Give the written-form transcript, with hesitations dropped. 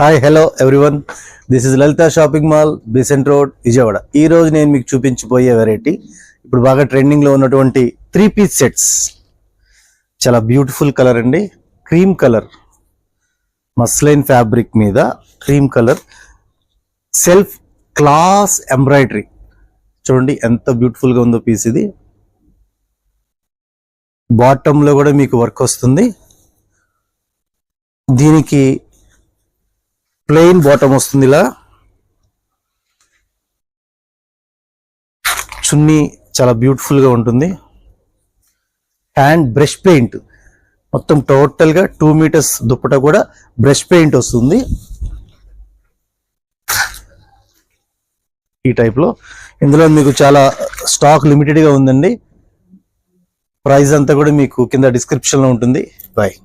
Hi hello everyone, this is Lalitha shopping mall, Besant road, Vijayawada. ఈ రోజు నేను మీకు చూపించబోయే వెరైటీ ఇప్పుడు బాగా ట్రెండింగ్ లో ఉన్నటువంటి 3-piece సెట్స్. చాలా బ్యూటిఫుల్ కలర్ అండి, క్రీమ్ కలర్, మస్లైన్ ఫ్యాబ్రిక్ మీద cream colour, self class embroidery. చూడండి ఎంత బ్యూటిఫుల్ గా ఉందో పీస్. ఇది బాటమ్ లో కూడా మీకు వర్క్ వస్తుంది. దీనికి ప్లెయిన్ బాటమ్ వస్తుంది, ఇలా చున్నీ చాలా బ్యూటిఫుల్ గా ఉంటుంది. హ్యాండ్ బ్రష్ పెయింట్ మొత్తం టోటల్ గా 2 మీటర్స్ దుప్పట కూడా బ్రష్ పెయింట్ వస్తుంది. ఈ టైప్ లో ఇందులో మీకు చాలా స్టాక్ లిమిటెడ్ గా ఉందండి. ప్రైస్ అంతా కూడా మీకు కింద డిస్క్రిప్షన్ లో ఉంటుంది. బాయ్.